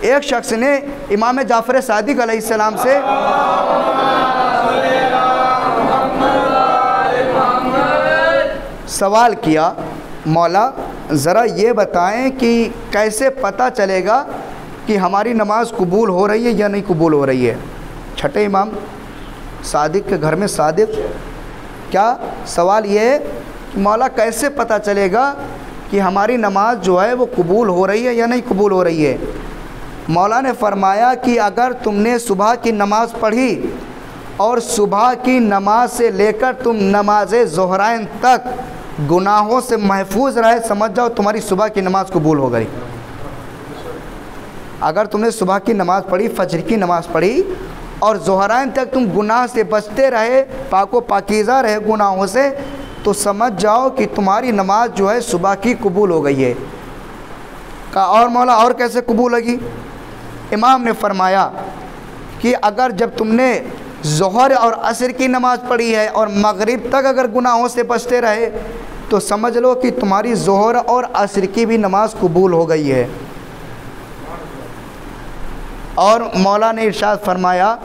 ایک شخص نے امام جعفر صادق علیہ السلام سے سوال کیا، مولا ذرا یہ بتائیں کہ کیسے پتہ چلے گا کہ ہماری نماز قبول ہو رہی ہے یا نہیں قبول ہو رہی ہے؟ چھٹے امام صادق کے گھر میں صادق، کیا سوال یہ ہے کہ مولا کیسے پتہ چلے گا کہ ہماری نماز جو ہے وہ قبول ہو رہی ہے یا نہیں قبول ہو رہی ہے؟ مولا نے فرمایا کہ اگر تم نے صبح کی نماز پڑھی اور صبح کی نماز سے لے کر تم نماز ظہرین تک گناہوں سے محفوظ رہے، سمجھ جاؤ تمہاری صبح کی نماز قبول ہو گئی۔ اگر تم نے صبح کی نماز پڑھی، فجر کی نماز پڑھی اور ظہرین تک تم گناہ سے بچتے رہے، پاک و پاکیزہ رہے گناہوں سے، تو سمجھ جاؤ کہ تمہاری نماز جو ہے صبح کی قبول ہو گئی ہے۔ کہا اور مولا اور کیسے قبول ہوگی؟ امام نے فرمایا کہ اگر جب تم نے ظہر اور عصر کی نماز پڑھی ہے اور مغرب تک اگر گناہوں سے بچتے رہے تو سمجھ لو کہ تمہاری ظہر اور عصر کی بھی نماز قبول ہو گئی ہے۔ اور مولا نے ارشاد فرمایا